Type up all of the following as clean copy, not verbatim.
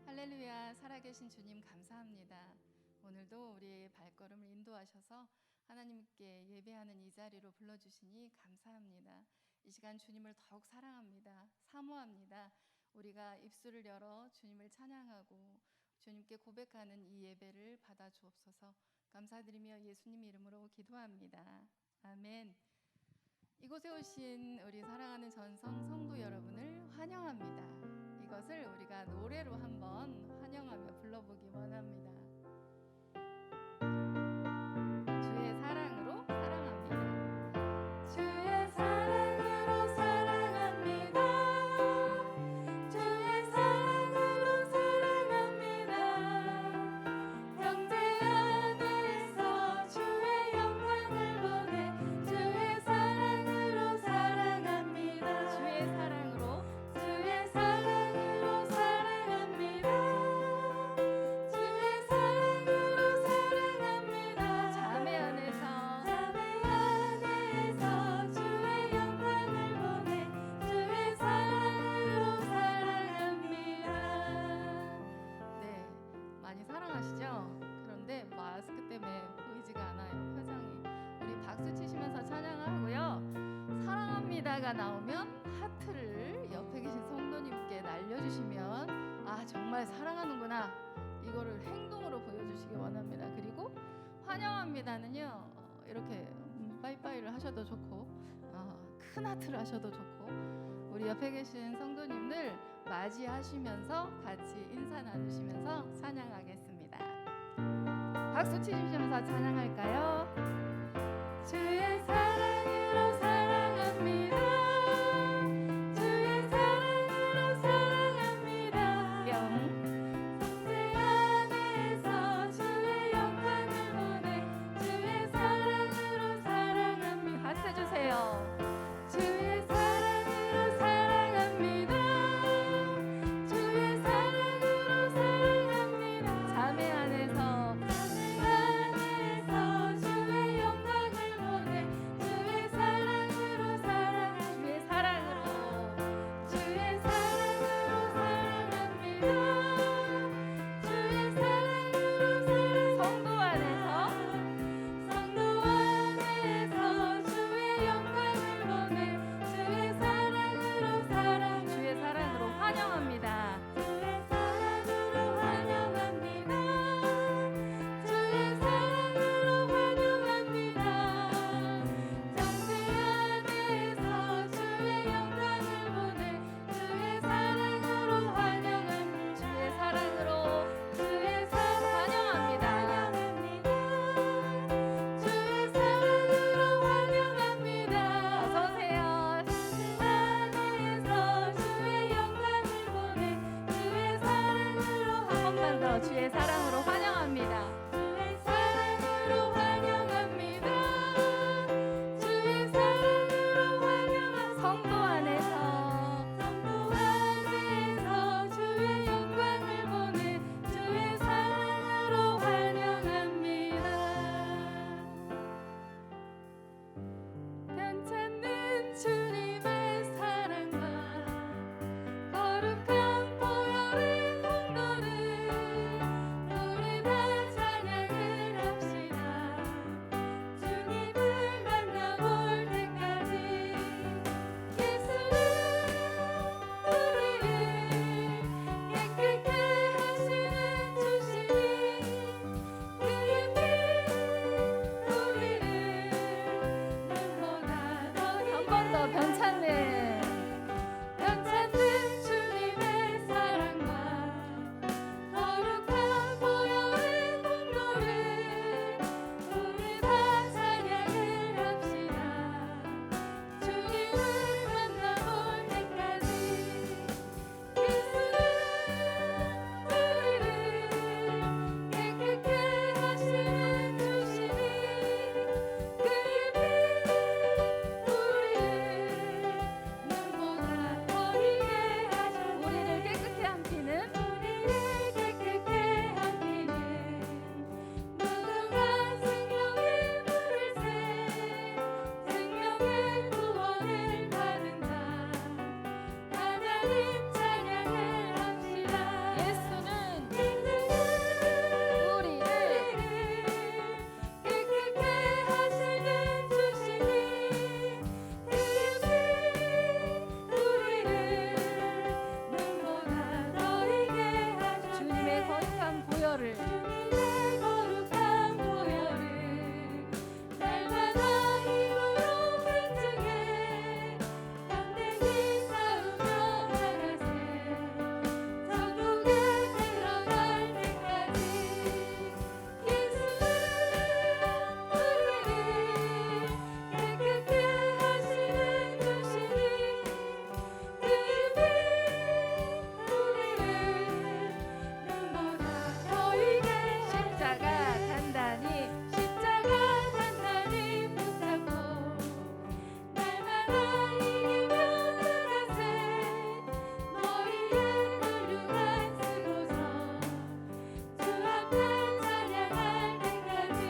할렐루야. 살아계신 주님 감사합니다. 오늘도 우리의 발걸음을 인도하셔서 하나님께 예배하는 이 자리로 불러주시니 감사합니다. 이 시간 주님을 더욱 사랑합니다. 사모합니다. 우리가 입술을 열어 주님을 찬양하고 주님께 고백하는 이 예배를 받아 주옵소서. 감사드리며 예수님 이름으로 기도합니다. 아멘. 이곳에 오신 우리 사랑하는 전성 성도 여러분을 환영합니다. 이것을 우리가 노래로 한번 환영하며 불러보기 원합니다. 주의 사랑으로 사랑합니다. 주의 사랑으로 사랑합니다. 주의 사랑으로 사랑합니다. 형제 안에서 주의 영광을 보내 주의 사랑으로 사랑합니다. 주의 사랑으로 주의 사랑으로 사랑합니다. 주의 사랑으로 사랑합니다. 자매 안에서 자매 안에서 주의 영광을 보내 주의 사랑으로 사랑합니다. 네, 많이 사랑하시죠? 그런데 마스크 때문에 보이지가 않아요. 표정이. 우리 박수 치시면서 찬양하고요. 사랑합니다가 나오면 하트를 옆에 계신 성도님께 날려주시면 아 정말 사랑하는구나 이거를 행동으로 보여주시기 원합니다. 그리고 환영합니다는요 이렇게 빠이빠이를 하셔도 좋고 큰 하트를 하셔도 좋고 우리 옆에 계신 성도님들 맞이하시면서 같이 인사 나누시면서 찬양하겠습니다. 박수 치시면서 찬양할까요? 주의 사랑으로 사랑합니다. 주의 사랑으로 사랑합니다. 뿅. 형제 안에서 주의 영광을 보내 주의 사랑으로 사랑합니다. 하트 주세요. 주의 사랑으로 사랑합니다. 주의 사랑으로 사랑합니다. 자매 안에서 자매 안에서 주의 영광을 보내 세상의 구원을 받은 자 하나님 찬양을 합시다. 예수는 우리를 깨끗게 하시는 주시니 우리를 눈보다 너희게 하셨네. 주님의 거룩한 보혈을 주님의 거룩한 보혈을 날마다 힘으로 간증해 담대히 싸우며 나가세 천국에 들어갈 때까지 예수는 우리를 깨끗게 하시는 주시니 우리를 눈보다 너희게 십자가 단단히 붙잡고 날마다 이기며 나가세 너희의 훌륭한 쓰고서 주 앞에 찬양할 때까지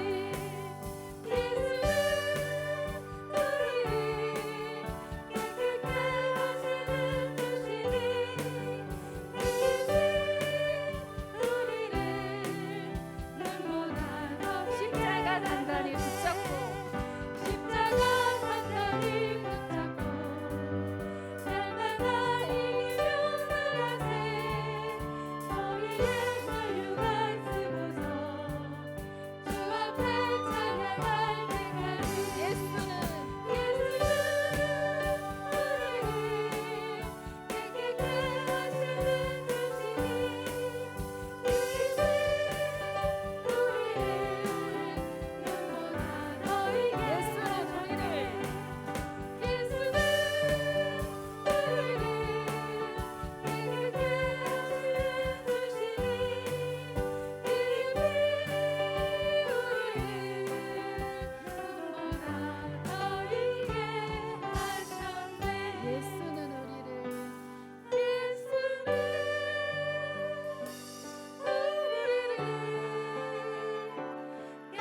예수는 우리를 깨끗게 하시는 주시니 우리를 눈보다 더 십자가 단단히 붙잡고 십자가 단단히 붙잡고 날마다 이기며 나가세 너희의 훌륭한 쓰고서 주 앞에 찬양할 때까지 예수는 우리를 깨끗게 하시는 주시니 눈보다 너희게 예수는 우리를 예수는 우리를 깨끗게 하시는 주시니 눈보다 너희게 하셨네. 예수는 우리를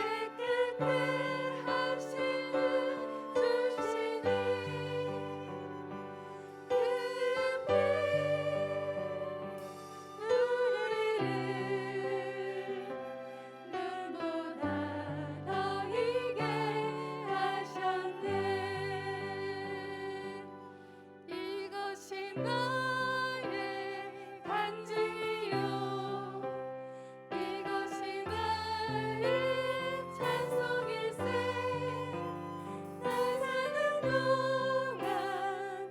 깨끗게 하시는 주시니 눈보다 너희게 하셨네. 이것이 나의 간증이요 이것이 나의 찬송일세 나 사는 동안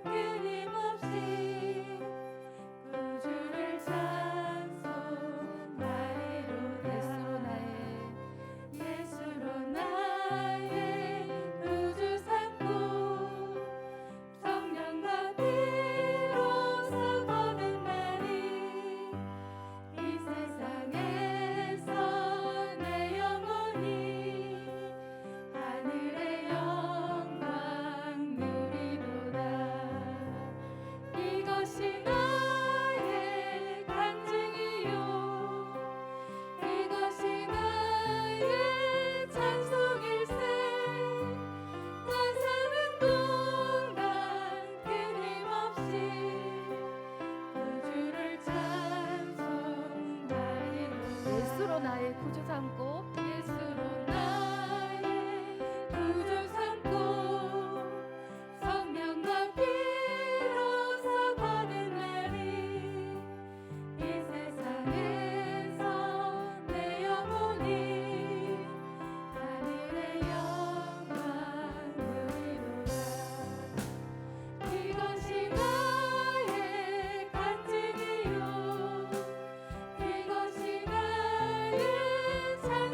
끊임없이 구주를 찬송하리로다. 예수로 나의 구주 삼고 성령과 피로서 거듭 날이 이 세상에서 내 영혼이 하늘의 영광 누리도다. 이것이 나의 간증이요 이것이 나의 찬송일세 나 사는 동안 끊임없이 구주를 찬송하리로다. 예수로 나의 구주 삼고 예수로 나의 구주 삼고 성령과 피로서 거듭 날이 이 세상에서 내 영혼이 하늘의 영광 누리도다. 이것이 나의 간증이요 이것이 나의 찬송일세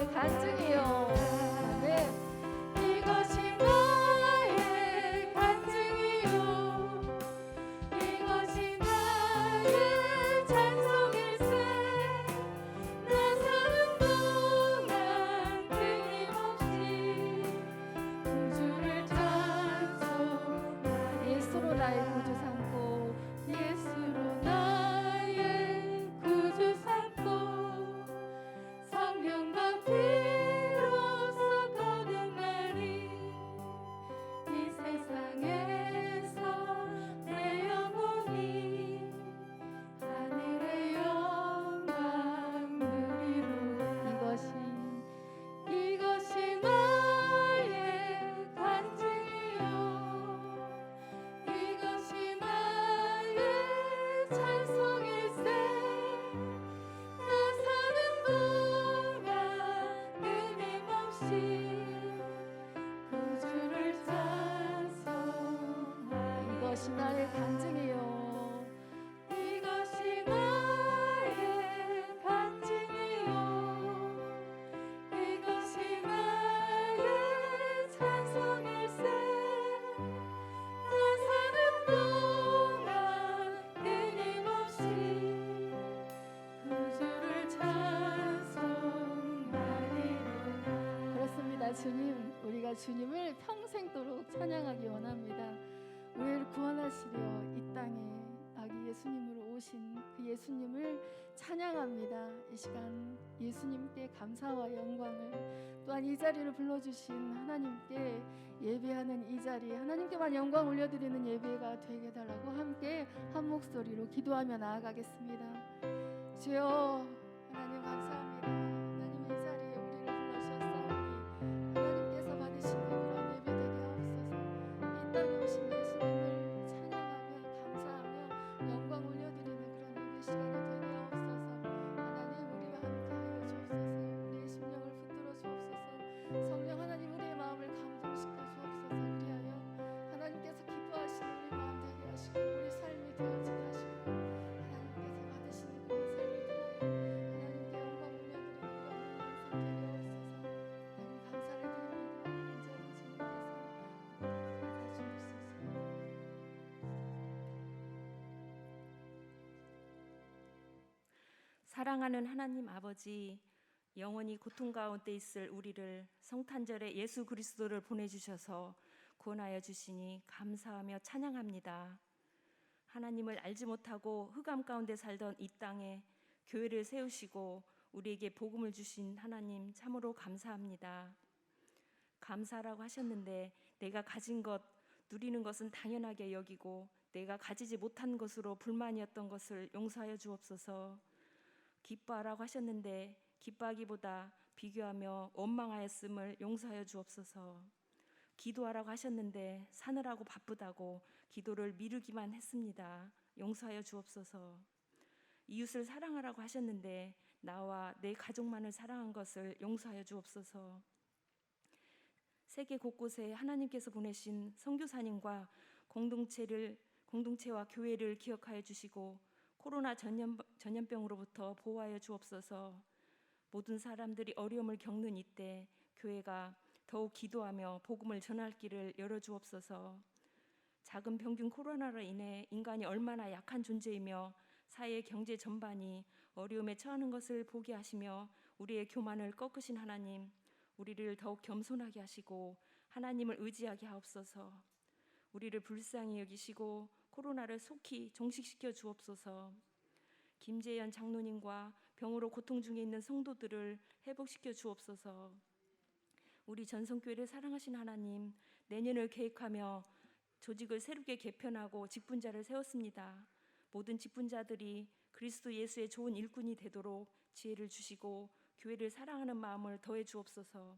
나의 간증이요. 아멘. 이것이 나의 간증이요 이것이 나의 찬송일세 나 사는 동안 끊임없이 구주를 찬송하리 예수로 나의 구주 삼고 예수로 나의 구주 삼고 성령과 피로써 거듭나리 이 세상에서 내 영혼이 하늘의 영광 누리로다 이것이 나의 간증이요 이것이 나의 찬송일세 나 사는 동안 끊임없이 구주를 찬송하리 이것이 나의 간증이요. 이것이 나의 간증이요 이것이 나의 찬송일세 나 사는 동안 끊임없이 구주를 찬송하리로다 그렇습니다. 주님, 우리가 주님을 평생도록 찬양하기 원합니다. 우리를 구원하시려 이 땅에 아기 예수님으로 오신 그 예수님을 찬양합니다. 이 시간 예수님께 감사와 영광을 또한 이 자리를 불러주신 하나님께 예배하는 이 자리 하나님께만 영광 올려드리는 예배가 되게 해달라고 함께 한 목소리로 기도하며 나아가겠습니다. 주여 하나님 감사합니다. 하나님 이 자리에 우리를 불러주셨사오니 하나님께서 받으시는 그런 예배 되게 하옵소서. 이 땅에 오신 예수님을 찬양하며 감사하며 영광 올려드리는 그런 예배 시간이 되게 하옵소서. 하나님 우리와 함께하여 주옵소서. 우리의 심령을 붙들어 주옵소서. 성령 하나님 우리의 마음을 감동시켜 주옵소서. 그리하여 하나님께서 기뻐하시는 우리 마음 되게 하시고 우리 삶이 되어지게 하시고 하나님께서 받으시는 그런 삶이 통하여 하나님께 영광 올려드리는 그런 인생 되게 하옵소서. 하나님 사랑하는 하나님 아버지, 영원히 고통 가운데 있을 우리를 성탄절에 예수 그리스도를 보내주셔서 구원하여 주시니 감사하며 찬양합니다. 하나님을 알지 못하고 흑암 가운데 살던 이 땅에 교회를 세우시고 우리에게 복음을 주신 하나님 참으로 감사합니다. 감사라고 하셨는데 내가 가진 것, 누리는 것은 당연하게 여기고 내가 가지지 못한 것으로 불만이었던 것을 용서하여 주옵소서. 기뻐하라고 하셨는데 기뻐하기보다 비교하며 원망하였음을 용서하여 주옵소서. 기도하라고 하셨는데 사느라고 바쁘다고 기도를 미루기만 했습니다. 용서하여 주옵소서. 이웃을 사랑하라고 하셨는데 나와 내 가족만을 사랑한 것을 용서하여 주옵소서. 세계 곳곳에 하나님께서 보내신 선교사님과 공동체와 교회를 기억하여 주시고 코로나 전염병으로부터 보호하여 주옵소서. 모든 사람들이 어려움을 겪는 이때 교회가 더욱 기도하며 복음을 전할 길을 열어주옵소서. 작은 병균 코로나로 인해 인간이 얼마나 약한 존재이며 사회 경제 전반이 어려움에 처하는 것을 보게 하시며 우리의 교만을 꺾으신 하나님, 우리를 더욱 겸손하게 하시고 하나님을 의지하게 하옵소서. 우리를 불쌍히 여기시고 코로나를 속히 종식시켜 주옵소서. 김재현 장로님과 병으로 고통 중에 있는 성도들을 회복시켜 주옵소서. 우리 전성교회를 사랑하신 하나님, 내년을 계획하며 조직을 새롭게 개편하고 직분자를 세웠습니다. 모든 직분자들이 그리스도 예수의 좋은 일꾼이 되도록 지혜를 주시고 교회를 사랑하는 마음을 더해 주옵소서.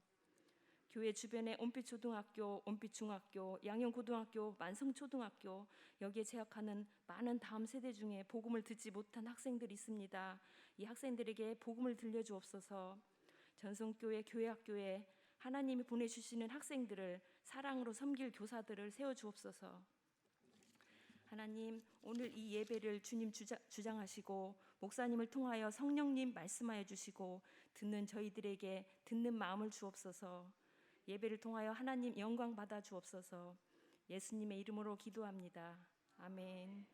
교회 주변에 온빛초등학교, 온빛중학교, 양영고등학교, 만성초등학교 여기에 재학하는 많은 다음 세대 중에 복음을 듣지 못한 학생들이 있습니다. 이 학생들에게 복음을 들려주옵소서. 전성교회 교회학교에 하나님이 보내주시는 학생들을 사랑으로 섬길 교사들을 세워주옵소서. 하나님, 오늘 이 예배를 주님 주장하시고 목사님을 통하여 성령님 말씀하여 주시고 듣는 저희들에게 듣는 마음을 주옵소서. 예배를 통하여 하나님 영광 받아 주옵소서. 예수님의 이름으로 기도합니다. 아멘.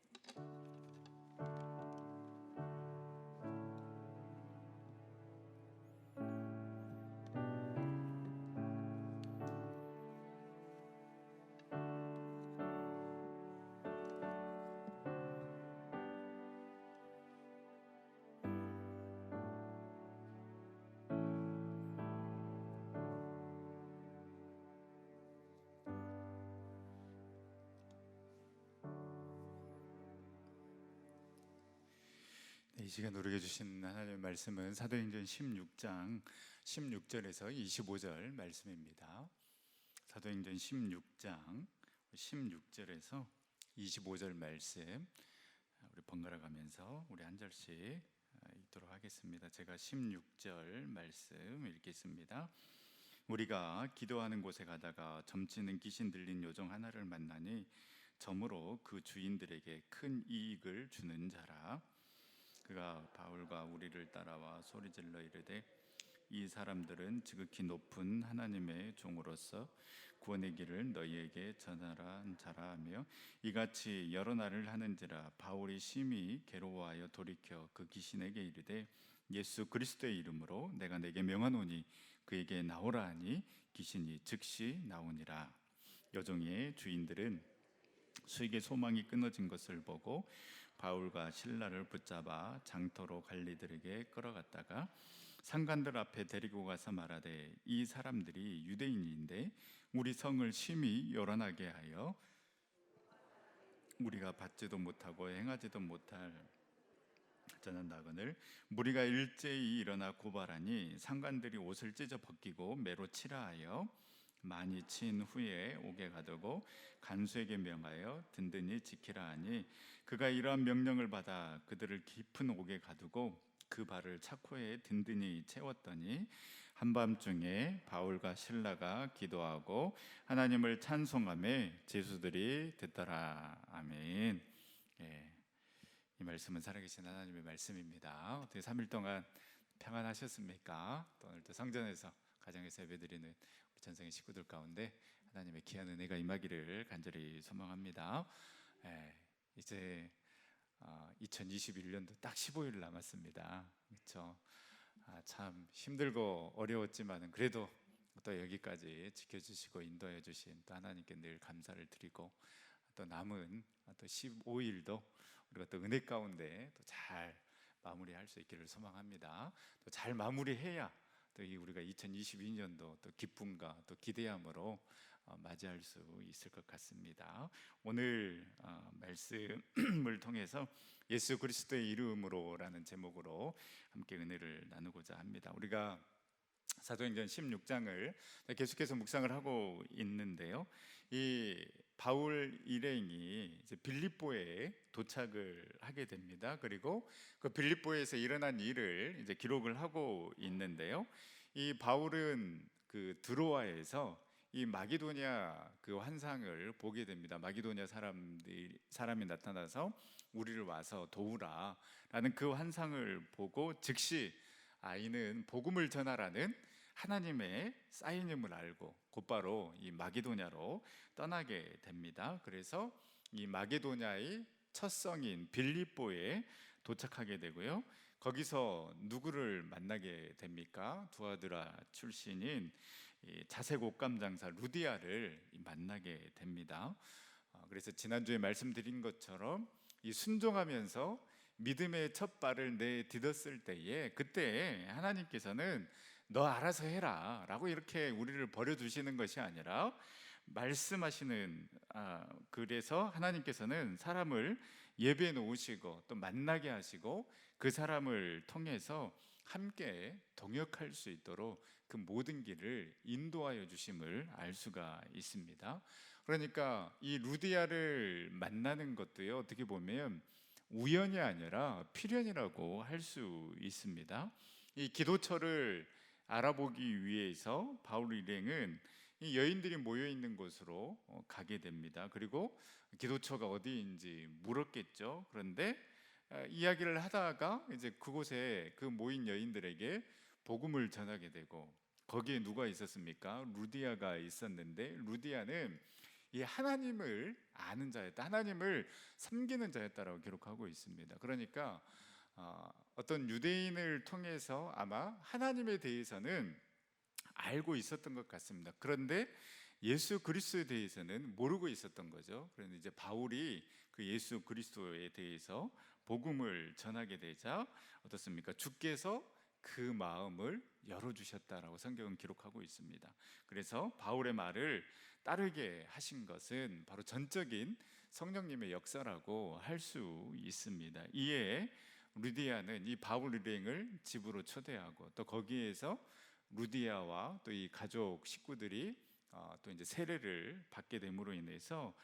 이 시간 우리에게 주신 하나님의 말씀은 사도행전 16장 16절에서 25절 말씀입니다. 사도행전 16장 16절에서 25절 말씀 우리 번갈아 가면서 우리 한 절씩 읽도록 하겠습니다. 제가 16절 말씀 읽겠습니다. 우리가 기도하는 곳에 가다가 점치는 귀신 들린 요정 하나를 만나니 점으로 그 주인들에게 큰 이익을 주는 자라. 그가 바울과 우리를 따라와 소리질러 이르되 이 사람들은 지극히 높은 하나님의 종으로서 구원의 길을 너희에게 전하란 자라 하며 이같이 여러 날을 하는지라. 바울이 심히 괴로워하여 돌이켜 그 귀신에게 이르되 예수 그리스도의 이름으로 내가 내게 명하노니 그에게 나오라 하니 귀신이 즉시 나오니라. 여종의 주인들은 수익의 소망이 끊어진 것을 보고 바울과 실라를 붙잡아 장터로 관리들에게 끌어갔다가 상관들 앞에 데리고 가서 말하되 이 사람들이 유대인인데 우리 성을 심히 요란하게 하여 우리가 받지도 못하고 행하지도 못할 저는 나그늘 무리가 일제히 일어나 고발하니 상관들이 옷을 찢어 벗기고 매로 치라 하여 많이 친 후에 옥에 가두고 간수에게 명하여 든든히 지키라 하니 그가 이러한 명령을 받아 그들을 깊은 옥에 가두고 그 발을 차코에 든든히 채웠더니 한밤중에 바울과 실라가 기도하고 하나님을 찬송하며 제수들이 듣더라. 아멘. 예, 이 말씀은 살아계신 하나님의 말씀입니다. 어떻게 3일 동안 평안하셨습니까? 또 오늘도 성전에서 가정에서 예배드리는 우리 전성의 식구들 가운데 하나님의 귀한 은혜가 임하기를 간절히 소망합니다. 이제 2021년도 딱 15일 남았습니다. 그렇죠? 참 힘들고 어려웠지만 그래도 또 여기까지 지켜주시고 인도해 주신 또 하나님께 늘 감사를 드리고 또 남은 또 15일도 우리가 또 은혜 가운데 또 잘 마무리할 수 있기를 소망합니다. 또 잘 마무리해야 또 우리가 2022년도 또 기쁨과 또 기대함으로 맞이할 수 있을 것 같습니다. 오늘 말씀을 통해서 예수 그리스도의 이름으로라는 제목으로 함께 은혜를 나누고자 합니다. 우리가 사도행전 16장을 계속해서 묵상을 하고 있는데요. 이 바울 일행이 이제 빌립보에 도착을 하게 됩니다. 그리고 그 빌립보에서 일어난 일을 이제 기록을 하고 있는데요. 이 바울은 그 드로아에서 이 마게도냐 그 환상을 보게 됩니다. 마게도냐 사람이 나타나서 우리를 와서 도우라라는 그 환상을 보고 즉시 이는 복음을 전하라는 하나님의 사인임을 알고 곧바로 이 마게도냐로 떠나게 됩니다. 그래서 이 마게도냐의 첫 성인 빌립보에 도착하게 되고요. 거기서 누구를 만나게 됩니까? 두아드라 출신인 자색 옷감 장사 루디아를 만나게 됩니다. 그래서 지난주에 말씀드린 것처럼 이 순종하면서 믿음의 첫 발을 내딛었을 때에 그때 하나님께서는 너 알아서 해라 라고 이렇게 우리를 버려두시는 것이 아니라 말씀하시는 그래서 하나님께서는 사람을 예배해 놓으시고 또 만나게 하시고 그 사람을 통해서 함께 동역할 수 있도록 그 모든 길을 인도하여 주심을 알 수가 있습니다. 그러니까 이 루디아를 만나는 것도요, 어떻게 보면 우연이 아니라 필연이라고 할 수 있습니다. 이 기도처를 알아보기 위해서 바울 일행은 이 여인들이 모여 있는 곳으로 가게 됩니다. 그리고 기도처가 어디인지 물었겠죠. 그런데 이야기를 하다가 이제 그곳에 그 모인 여인들에게 복음을 전하게 되고, 거기에 누가 있었습니까? 루디아가 있었는데, 루디아는 이 하나님을 아는 자였다, 하나님을 섬기는 자였다라고 기록하고 있습니다. 그러니까 어떤 유대인을 통해서 아마 하나님에 대해서는 알고 있었던 것 같습니다. 그런데 예수 그리스도에 대해서는 모르고 있었던 거죠. 그런데 이제 바울이 그 예수 그리스도에 대해서 복음을 전하게 되자 어떻습니까? 주께서 그 마음을 열어주셨다라고 성경은 기록하고 있습니다. 그래서 바울의 말을 따르게 하신 것은 바로 전적인 성령님의 역사라고 할 수 있습니다. 이에 루디아는 이 바울 일행을 집으로 초대하고, 또 거기에서 루디아와 또 이 가족 식구들이 또 이제 세례를 받게 됨으로 인해서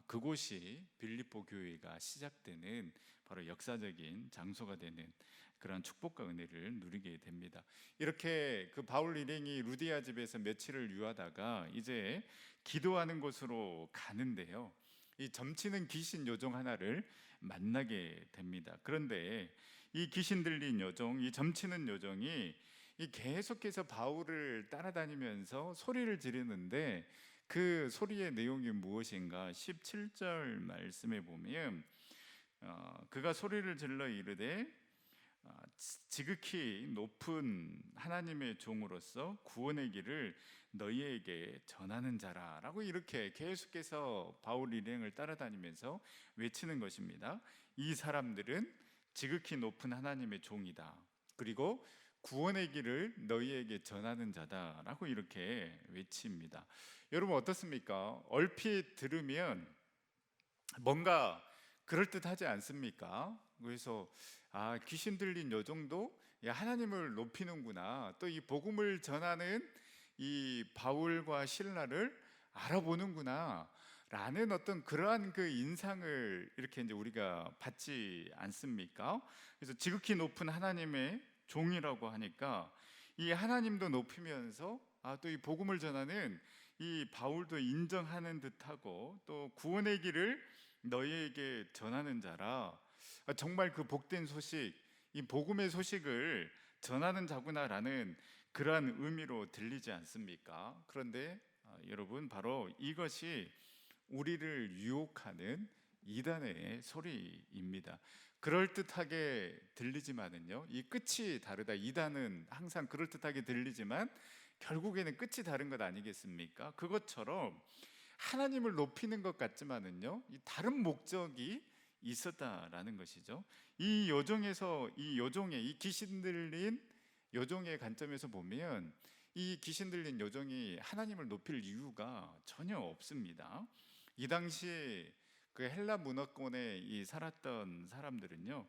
그곳이 빌립보 교회가 시작되는 바로 역사적인 장소가 되는 그런 축복과 은혜를 누리게 됩니다. 이렇게 그 바울 일행이 루디아 집에서 며칠을 유하다가 이제 기도하는 곳으로 가는데요, 이 점치는 귀신 요정 하나를 만나게 됩니다. 그런데 이 귀신 들린 요정, 이 점치는 요정이 이 계속해서 바울을 따라다니면서 소리를 지르는데, 그 소리의 내용이 무엇인가? 17절 말씀에 보면 그가 소리를 질러 이르되 지극히 높은 하나님의 종으로서 구원의 길을 너희에게 전하는 자라라고 이렇게 계속해서 바울 일행을 따라다니면서 외치는 것입니다. 이 사람들은 지극히 높은 하나님의 종이다, 그리고 구원의 길을 너희에게 전하는 자다라고 이렇게 외칩니다. 여러분 어떻습니까? 얼핏 들으면 뭔가 그럴듯하지 않습니까? 그래서 귀신 들린 요정도 하나님을 높이는구나, 또 이 복음을 전하는 이 바울과 실라를 알아보는구나 라는 어떤 그러한 그 인상을 이렇게 이제 우리가 받지 않습니까? 그래서 지극히 높은 하나님의 종이라고 하니까 이 하나님도 높이면서 또 이 복음을 전하는 이 바울도 인정하는 듯하고, 또 구원의 길을 너희에게 전하는 자라, 정말 그 복된 소식, 이 복음의 소식을 전하는 자구나라는 그러한 의미로 들리지 않습니까? 그런데 여러분, 바로 이것이 우리를 유혹하는 이단의 소리입니다. 그럴듯하게 들리지만은요, 이 끝이 다르다. 이단은 항상 그럴듯하게 들리지만 결국에는 끝이 다른 것 아니겠습니까? 그것처럼 하나님을 높이는 것 같지만은요, 이 다른 목적이 있었다라는 것이죠. 이 요정에서, 이 요정의, 이 귀신 들린 요정의 관점에서 보면 이 귀신 들린 요정이 하나님을 높일 이유가 전혀 없습니다. 이 당시 그 헬라 문화권에 이 살았던 사람들은요,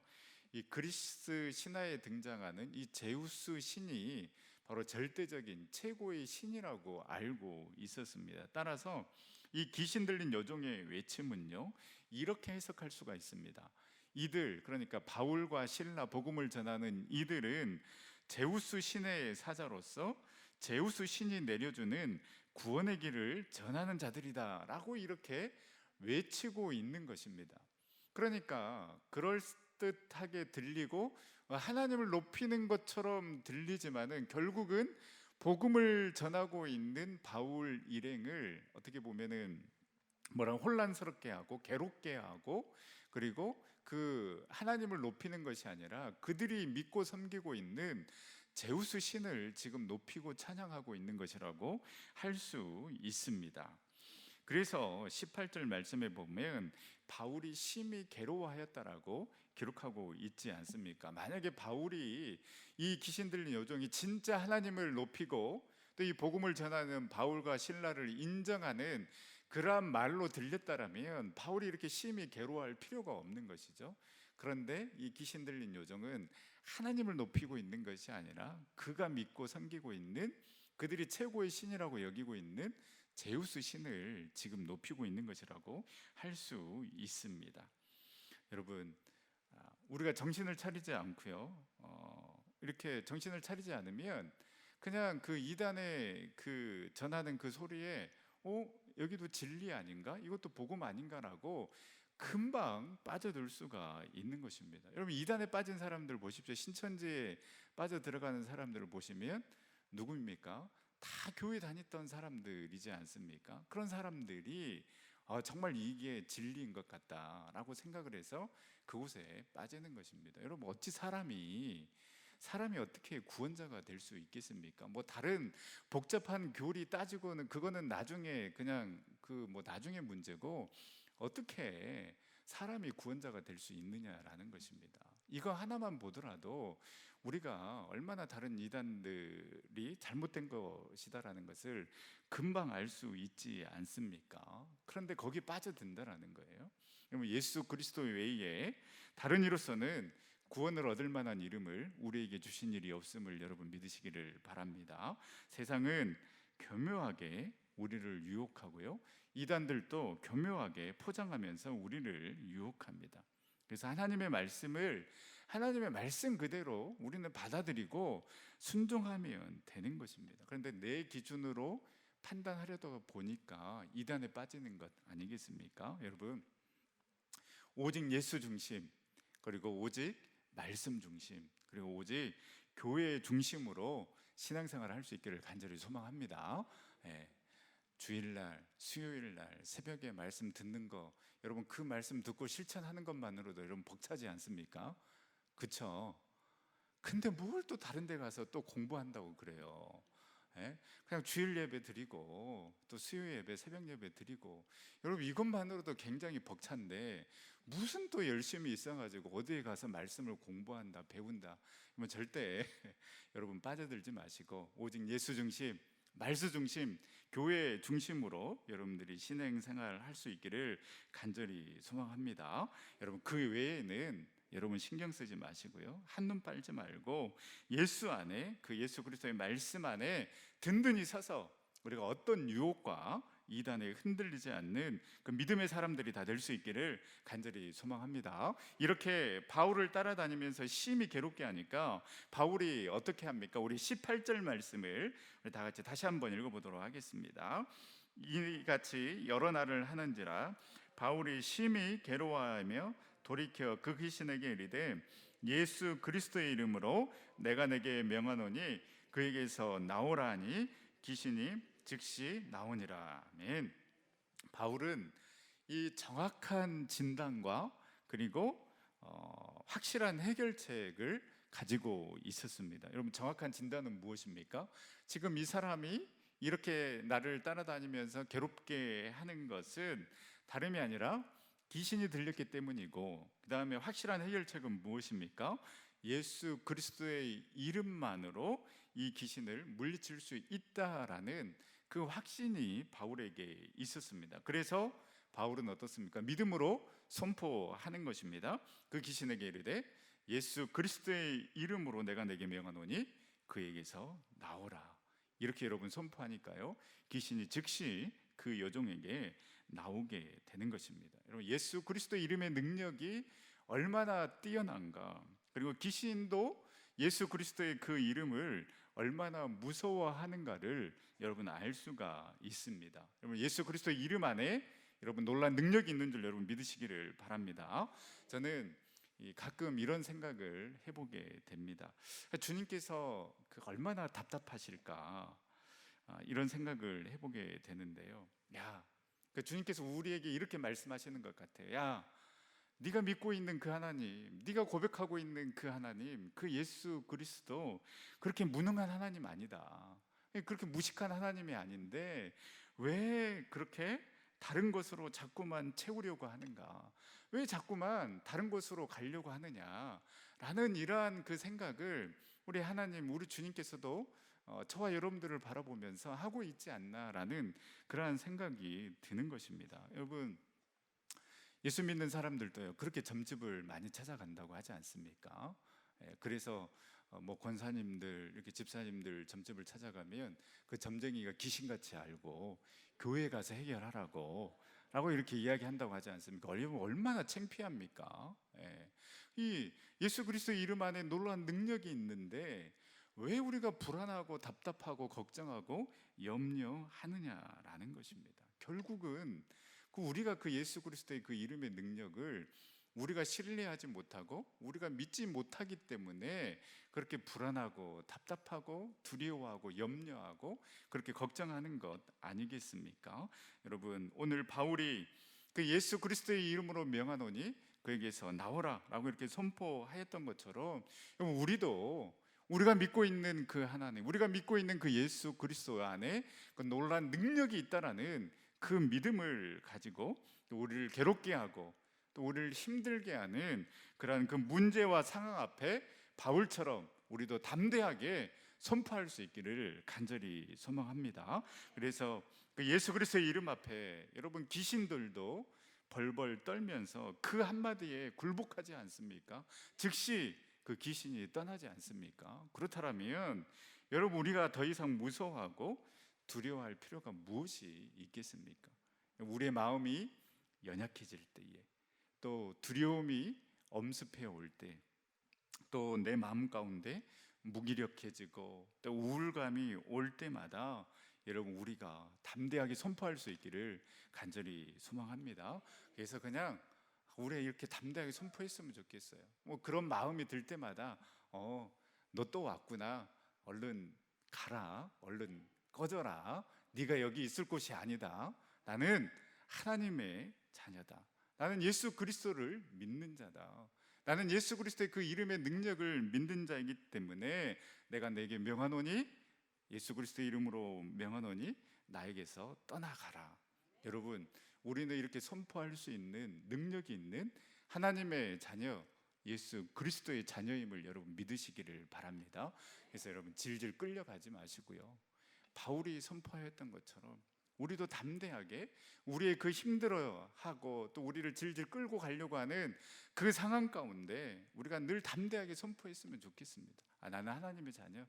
이 그리스 신화에 등장하는 이 제우스 신이 바로 절대적인 최고의 신이라고 알고 있었습니다. 따라서 이 귀신 들린 요정의 외침은요, 이렇게 해석할 수가 있습니다. 이들, 그러니까 바울과 실라, 복음을 전하는 이들은 제우스 신의 사자로서 제우스 신이 내려주는 구원의 길을 전하는 자들이다라고 이렇게 외치고 있는 것입니다. 그러니까 그럴듯하게 들리고 하나님을 높이는 것처럼 들리지만은 결국은 복음을 전하고 있는 바울 일행을 어떻게 보면은 혼란스럽게 하고 괴롭게 하고, 그리고 그 하나님을 높이는 것이 아니라 그들이 믿고 섬기고 있는 제우스 신을 지금 높이고 찬양하고 있는 것이라고 할 수 있습니다. 그래서 18절 말씀에 보면 바울이 심히 괴로워하였다라고 기록하고 있지 않습니까? 만약에 바울이, 이 귀신 들린 요정이 진짜 하나님을 높이고 또 이 복음을 전하는 바울과 실라를 인정하는 그러한 말로 들렸다라면 바울이 이렇게 심히 괴로워할 필요가 없는 것이죠. 그런데 이 귀신 들린 요정은 하나님을 높이고 있는 것이 아니라 그가 믿고 섬기고 있는, 그들이 최고의 신이라고 여기고 있는 제우스 신을 지금 높이고 있는 것이라고 할 수 있습니다. 여러분, 우리가 정신을 차리지 않고요, 이렇게 정신을 차리지 않으면 그냥 그 이단의 그 전하는 그 소리에 여기도 진리 아닌가? 이것도 복음 아닌가라고 금방 빠져들 수가 있는 것입니다. 여러분, 이단에 빠진 사람들 보십시오. 신천지에 빠져 들어가는 사람들을 보시면 누구입니까? 다 교회 다녔던 사람들이지 않습니까? 그런 사람들이 정말 이게 진리인 것 같다라고 생각을 해서 그곳에 빠지는 것입니다. 여러분, 어찌 사람이 어떻게 구원자가 될 수 있겠습니까? 뭐 다른 복잡한 교리 따지고는 그거는 나중에 그냥 나중에 문제고, 어떻게 사람이 구원자가 될 수 있느냐라는 것입니다. 이거 하나만 보더라도 우리가 얼마나 다른 이단들이 잘못된 것이다라는 것을 금방 알 수 있지 않습니까? 그런데 거기 빠져든다라는 거예요. 예수 그리스도 외에 다른 이로서는 구원을 얻을 만한 이름을 우리에게 주신 일이 없음을 여러분 믿으시기를 바랍니다. 세상은 교묘하게 우리를 유혹하고요, 이단들도 교묘하게 포장하면서 우리를 유혹합니다. 그래서 하나님의 말씀 그대로 우리는 받아들이고 순종하면 되는 것입니다. 그런데 내 기준으로 판단하려다 보니까 이단에 빠지는 것 아니겠습니까? 여러분, 오직 예수 중심, 그리고 오직 말씀 중심, 그리고 오직 교회 중심으로 신앙생활을 할 수 있기를 간절히 소망합니다. 주일날, 수요일날 새벽에 말씀 듣는 거, 여러분 그 말씀 듣고 실천하는 것만으로도 여러분 벅차지 않습니까? 그쵸? 근데 뭘 또 다른 데 가서 또 공부한다고 그래요? 그냥 주일 예배 드리고 또 수요 예배, 새벽 예배 드리고, 여러분 이것만으로도 굉장히 벅찬데 무슨 또 열심히 있어가지고 어디에 가서 말씀을 공부한다, 배운다, 뭐 절대 여러분 빠져들지 마시고 오직 예수 중심, 말씀 중심, 교회 중심으로 여러분들이 신앙생활 할 수 있기를 간절히 소망합니다. 여러분 그 외에는 여러분 신경 쓰지 마시고요, 한눈 팔지 말고 예수 안에, 그 예수 그리스도의 말씀 안에 든든히 서서 우리가 어떤 유혹과 이단에 흔들리지 않는 그 믿음의 사람들이 다 될 수 있기를 간절히 소망합니다. 이렇게 바울을 따라다니면서 심히 괴롭게 하니까 바울이 어떻게 합니까? 우리 18절 말씀을 우리 다 같이 다시 한번 읽어보도록 하겠습니다. 이같이 여러 날을 하는지라 바울이 심히 괴로워하며 돌이켜 그 귀신에게 이르되 예수 그리스도의 이름으로 내가 내게 명하노니 그에게서 나오라 하니 귀신이 즉시 나오니라. 아멘. 바울은 이 정확한 진단과 그리고 확실한 해결책을 가지고 있었습니다. 여러분, 정확한 진단은 무엇입니까? 지금 이 사람이 이렇게 나를 따라다니면서 괴롭게 하는 것은 다름이 아니라 귀신이 들렸기 때문이고, 그 다음에 확실한 해결책은 무엇입니까? 예수 그리스도의 이름만으로 이 귀신을 물리칠 수 있다라는 그 확신이 바울에게 있었습니다. 그래서 바울은 어떻습니까? 믿음으로 선포하는 것입니다. 그 귀신에게 이르되 예수 그리스도의 이름으로 내가 내게 명하노니 그에게서 나오라. 이렇게 여러분 선포하니까요, 귀신이 즉시 그 여종에게 나오게 되는 것입니다. 여러분, 예수 그리스도의 이름의 능력이 얼마나 뛰어난가, 그리고 귀신도 예수 그리스도의 그 이름을 얼마나 무서워하는가를 여러분 알 수가 있습니다. 여러분, 예수 그리스도의 이름 안에 여러분 놀라운 능력이 있는 줄 여러분 믿으시기를 바랍니다. 저는 가끔 이런 생각을 해보게 됩니다. 주님께서 얼마나 답답하실까, 이런 생각을 해보게 되는데요. 주님께서 우리에게 이렇게 말씀하시는 것 같아요. 야, 네가 믿고 있는 그 하나님, 네가 고백하고 있는 그 하나님, 그 예수 그리스도 그렇게 무능한 하나님 아니다. 그렇게 무식한 하나님이 아닌데 왜 그렇게 다른 것으로 자꾸만 채우려고 하는가? 왜 자꾸만 다른 곳으로 가려고 하느냐라는 이러한 그 생각을 우리 하나님, 우리 주님께서도 저와 여러분들을 바라보면서 하고 있지 않나라는 그러한 생각이 드는 것입니다. 여러분, 예수 믿는 사람들도요, 그렇게 점집을 많이 찾아간다고 하지 않습니까? 그래서 뭐 권사님들, 이렇게 집사님들 점집을 찾아가면 그 점쟁이가 귀신같이 알고 교회에 가서 해결하라고 라고 이렇게 이야기한다고 하지 않습니까? 얼마나 창피합니까? 이 예수 그리스도의 이름 안에 놀라운 능력이 있는데 왜 우리가 불안하고 답답하고 걱정하고 염려하느냐라는 것입니다. 결국은 우리가 그 예수 그리스도의 그 이름의 능력을 우리가 신뢰하지 못하고 우리가 믿지 못하기 때문에 그렇게 불안하고 답답하고 두려워하고 염려하고 그렇게 걱정하는 것 아니겠습니까? 여러분, 오늘 바울이 그 예수 그리스도의 이름으로 명하노니 그에게서 나오라 라고 이렇게 선포하였던 것처럼 우리도 우리가 믿고 있는 그 하나님, 우리가 믿고 있는 그 예수 그리스도 안에 그 놀라운 능력이 있다라는 그 믿음을 가지고 또 우리를 괴롭게 하고 또 우리를 힘들게 하는 그러한 그 문제와 상황 앞에 바울처럼 우리도 담대하게 선포할 수 있기를 간절히 소망합니다. 그래서 그 예수 그리스도의 이름 앞에 여러분 귀신들도 벌벌 떨면서 그 한마디에 굴복하지 않습니까? 즉시 그 귀신이 떠나지 않습니까? 그렇다면 여러분, 우리가 더 이상 무서워하고 두려워할 필요가 무엇이 있겠습니까? 우리의 마음이 연약해질 때에, 또 두려움이 엄습해 올 때, 또 내 마음 가운데 무기력해지고 또 우울감이 올 때마다 여러분, 우리가 담대하게 선포할 수 있기를 간절히 소망합니다. 그래서 그냥 우리가 이렇게 담대하게 선포했으면 좋겠어요. 뭐 그런 마음이 들 때마다 너 또 왔구나, 얼른 가라, 얼른 꺼져라, 네가 여기 있을 곳이 아니다, 나는 하나님의 자녀다, 나는 예수 그리스도를 믿는 자다, 나는 예수 그리스도의 그 이름의 능력을 믿는 자이기 때문에 내가 내게 명하노니, 예수 그리스도의 이름으로 명하노니 나에게서 떠나가라. 여러분, 우리는 이렇게 선포할 수 있는 능력이 있는 하나님의 자녀, 예수 그리스도의 자녀임을 여러분 믿으시기를 바랍니다. 그래서 여러분, 질질 끌려가지 마시고요, 바울이 선포하였던 것처럼 우리도 담대하게 우리의 그 힘들어하고 또 우리를 질질 끌고 가려고 하는 그 상황 가운데 우리가 늘 담대하게 선포했으면 좋겠습니다. 나는 하나님의 자녀,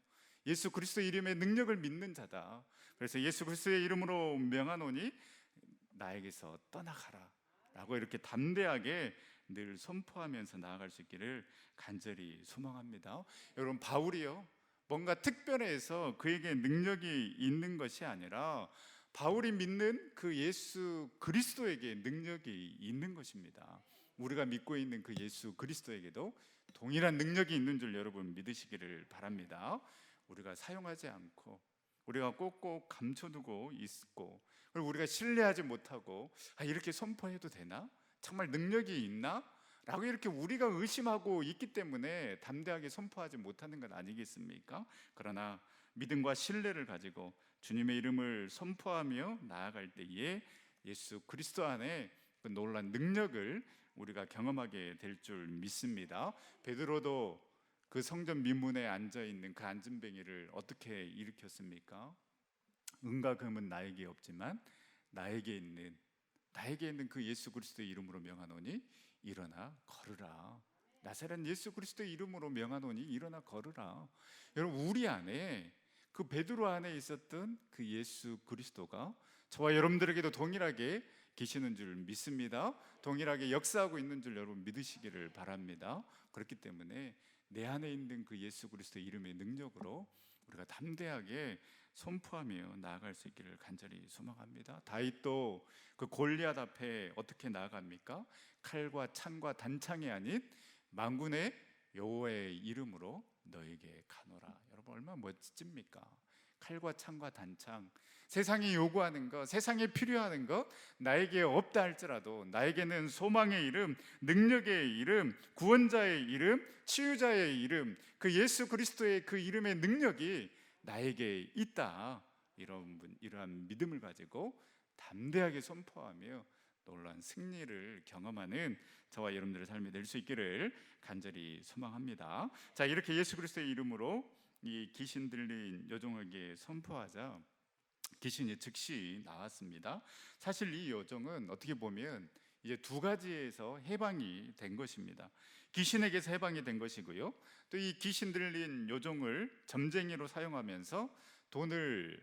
예수 그리스도 이름의 능력을 믿는 자다. 그래서 예수 그리스도의 이름으로 명하노니 나에게서 떠나가라 라고 이렇게 담대하게 늘 선포하면서 나아갈 수 있기를 간절히 소망합니다. 여러분, 바울이요, 뭔가 특별해서 그에게 능력이 있는 것이 아니라 바울이 믿는 그 예수 그리스도에게 능력이 있는 것입니다. 우리가 믿고 있는 그 예수 그리스도에게도 동일한 능력이 있는 줄 여러분 믿으시기를 바랍니다. 우리가 사용하지 않고 우리가 꼭꼭 감춰두고 있고, 그리고 우리가 신뢰하지 못하고 이렇게 선포해도 되나? 정말 능력이 있나? 라고 이렇게 우리가 의심하고 있기 때문에 담대하게 선포하지 못하는 것 아니겠습니까? 그러나 믿음과 신뢰를 가지고 주님의 이름을 선포하며 나아갈 때에 예수 그리스도 안에 그 놀라운 능력을 우리가 경험하게 될 줄 믿습니다. 베드로도 그 성전 미문에 앉아 있는 그 안진뱅이를 어떻게 일으켰습니까? 은과 금은 나에게 없지만 나에게 있는 그 예수 그리스도의 이름으로 명하노니 일어나 걸으라. 나사렛 예수 그리스도의 이름으로 명하노니 일어나 걸으라. 여러분, 우리 안에 그 베드로 안에 있었던 그 예수 그리스도가 저와 여러분들에게도 동일하게 계시는 줄 믿습니다. 동일하게 역사하고 있는 줄 여러분 믿으시기를 바랍니다. 그렇기 때문에 내 안에 있는 그 예수 그리스도의 이름의 능력으로 우리가 담대하게 선포하며 나아갈 수 있기를 간절히 소망합니다. 다윗도 그 골리앗 앞에 어떻게 나아갑니까? 칼과 창과 단창이 아닌 만군의 여호와의 이름으로 너에게 가노라. 여러분, 얼마나 멋집니까? 칼과 창과 단창, 세상이 요구하는 것, 세상에 필요하는 것 나에게 없다 할지라도 나에게는 소망의 이름, 능력의 이름, 구원자의 이름, 치유자의 이름, 그 예수 그리스도의 그 이름의 능력이 나에게 있다. 이러한 믿음을 가지고 담대하게 선포하며 놀라운 승리를 경험하는 저와 여러분들의 삶이 될 수 있기를 간절히 소망합니다. 자, 이렇게 예수 그리스도의 이름으로 이 귀신 들린 여종에게 선포하자 귀신이 즉시 나왔습니다. 사실 이 여종은 어떻게 보면 이제 두 가지에서 해방이 된 것입니다. 귀신에게서 해방이 된 것이고요, 또 이 귀신 들린 여종을 점쟁이로 사용하면서 돈을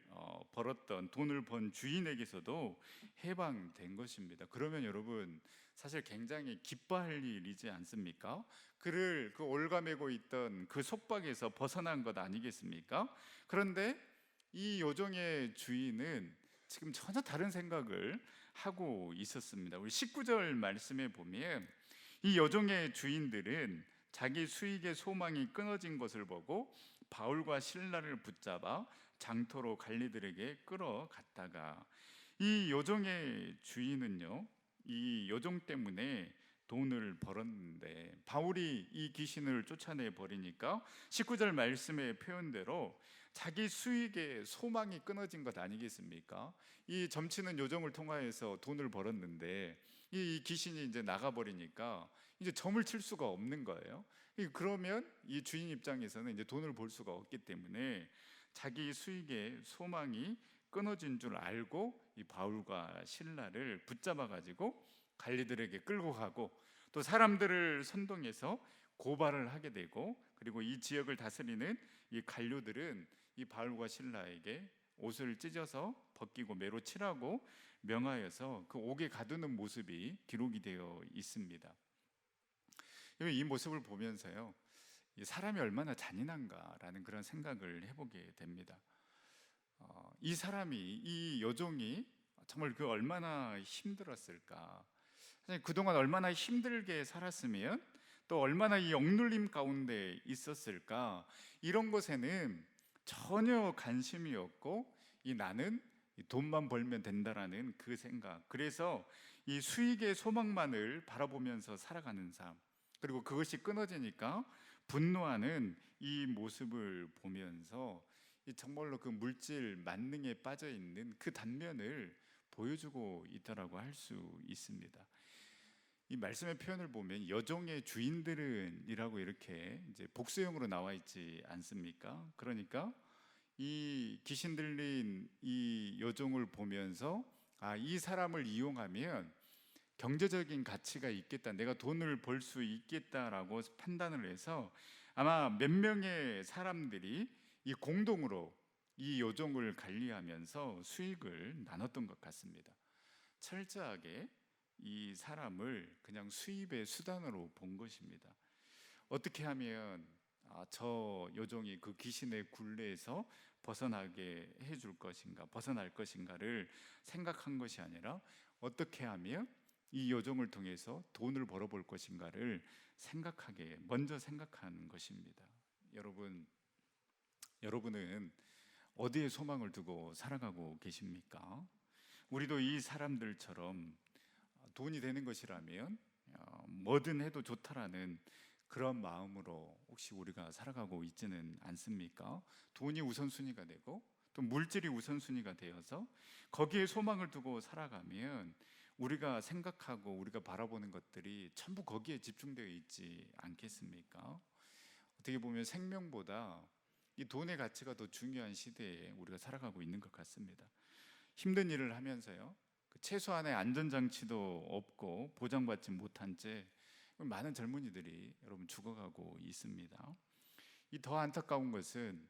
번 주인에게서도 해방된 것입니다. 그러면 여러분, 사실 굉장히 기뻐할 일이지 않습니까? 그를 그 올가매고 있던 그 속박에서 벗어난 것 아니겠습니까? 그런데 이 여종의 주인은 지금 전혀 다른 생각을 하고 있었습니다. 우리 19절 말씀에 보면 이 여종의 주인들은 자기 수익의 소망이 끊어진 것을 보고 바울과 실라를 붙잡아 장터로 관리들에게 끌어갔다가, 이 여종의 주인은요, 이 여종 때문에 돈을 벌었는데 바울이 이 귀신을 쫓아내 버리니까 19절 말씀의 표현대로 자기 수익의 소망이 끊어진 것 아니겠습니까? 이 점치는 요정을 통하여서 돈을 벌었는데 이 귀신이 이제 나가버리니까 이제 점을 칠 수가 없는 거예요. 그러면 이 주인 입장에서는 이제 돈을 벌 수가 없기 때문에 자기 수익의 소망이 끊어진 줄 알고 이 바울과 실라를 붙잡아 가지고 관리들에게 끌고 가고, 또 사람들을 선동해서 고발을 하게 되고, 그리고 이 지역을 다스리는 이 관료들은 이 바울과 실라에게 옷을 찢어서 벗기고 매로 칠하고 명하여서 그 옥에 가두는 모습이 기록이 되어 있습니다. 이 모습을 보면서요, 이 사람이 얼마나 잔인한가라는 그런 생각을 해보게 됩니다. 이 사람이, 이 여종이 정말 그 얼마나 힘들었을까. 그동안 얼마나 힘들게 살았으면 또 얼마나 이 억눌림 가운데 있었을까. 이런 것에는 전혀 관심이 없고 나는 돈만 벌면 된다라는 그 생각, 그래서 이 수익의 소망만을 바라보면서 살아가는 삶, 그리고 그것이 끊어지니까 분노하는 이 모습을 보면서 정말로 그 물질 만능에 빠져 있는 그 단면을 보여주고 있다라고 할 수 있습니다. 이 말씀의 표현을 보면 여종의 주인들은이라고 이렇게 이제 복수형으로 나와 있지 않습니까? 그러니까 이 귀신 들린 이 여종을 보면서 이 사람을 이용하면 경제적인 가치가 있겠다, 내가 돈을 벌 수 있겠다라고 판단을 해서 아마 몇 명의 사람들이 이 공동으로 이 여종을 관리하면서 수익을 나눴던 것 같습니다. 철저하게 이 사람을 그냥 수입의 수단으로 본 것입니다. 어떻게 하면 저 여종이 그 귀신의 굴레에서 벗어나게 해줄 것인가, 벗어날 것인가를 생각한 것이 아니라 어떻게 하면 이 여종을 통해서 돈을 벌어볼 것인가를 먼저 생각하는 것입니다. 여러분은 어디에 소망을 두고 살아가고 계십니까? 우리도 이 사람들처럼 돈이 되는 것이라면 뭐든 해도 좋다라는 그런 마음으로 혹시 우리가 살아가고 있지는 않습니까? 돈이 우선순위가 되고 또 물질이 우선순위가 되어서 거기에 소망을 두고 살아가면 우리가 생각하고 우리가 바라보는 것들이 전부 거기에 집중되어 있지 않겠습니까? 어떻게 보면 생명보다 이 돈의 가치가 더 중요한 시대에 우리가 살아가고 있는 것 같습니다. 힘든 일을 하면서요, 최소한의 안전장치도 없고 보장받지 못한 채 많은 젊은이들이 여러분 죽어가고 있습니다. 이 더 안타까운 것은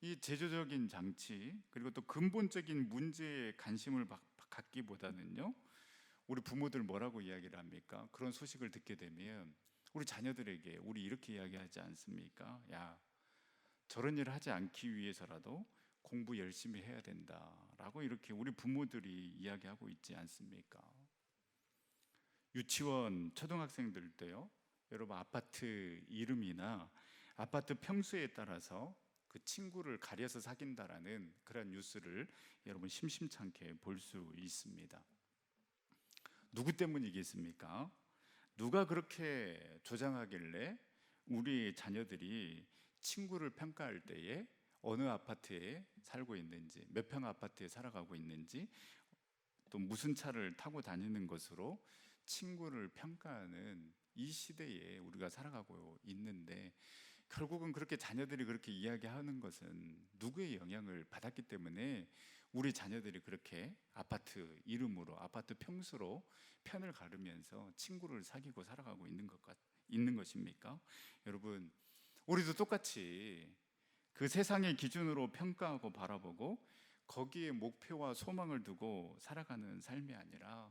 이 제조적인 장치, 그리고 또 근본적인 문제에 관심을 갖기보다는요, 우리 부모들 뭐라고 이야기를 합니까? 그런 소식을 듣게 되면 우리 자녀들에게 우리 이렇게 이야기하지 않습니까? 야, 저런 일을 하지 않기 위해서라도 공부 열심히 해야 된다라고 이렇게 우리 부모들이 이야기하고 있지 않습니까? 유치원 초등학생들 때요, 여러분 아파트 이름이나 아파트 평수에 따라서 그 친구를 가려서 사귄다라는 그런 뉴스를 여러분 심심찮게 볼 수 있습니다. 누구 때문이겠습니까? 누가 그렇게 조장하길래 우리 자녀들이 친구를 평가할 때에 어느 아파트에 살고 있는지, 몇 평 아파트에 살아가고 있는지, 또 무슨 차를 타고 다니는 것으로 친구를 평가하는 이 시대에 우리가 살아가고 있는데, 결국은 그렇게 자녀들이 그렇게 이야기하는 것은 누구의 영향을 받았기 때문에 우리 자녀들이 그렇게 아파트 이름으로, 아파트 평수로 편을 가르면서 친구를 사귀고 살아가고 있는 것입니까? 여러분, 우리도 똑같이 그 세상의 기준으로 평가하고 바라보고 거기에 목표와 소망을 두고 살아가는 삶이 아니라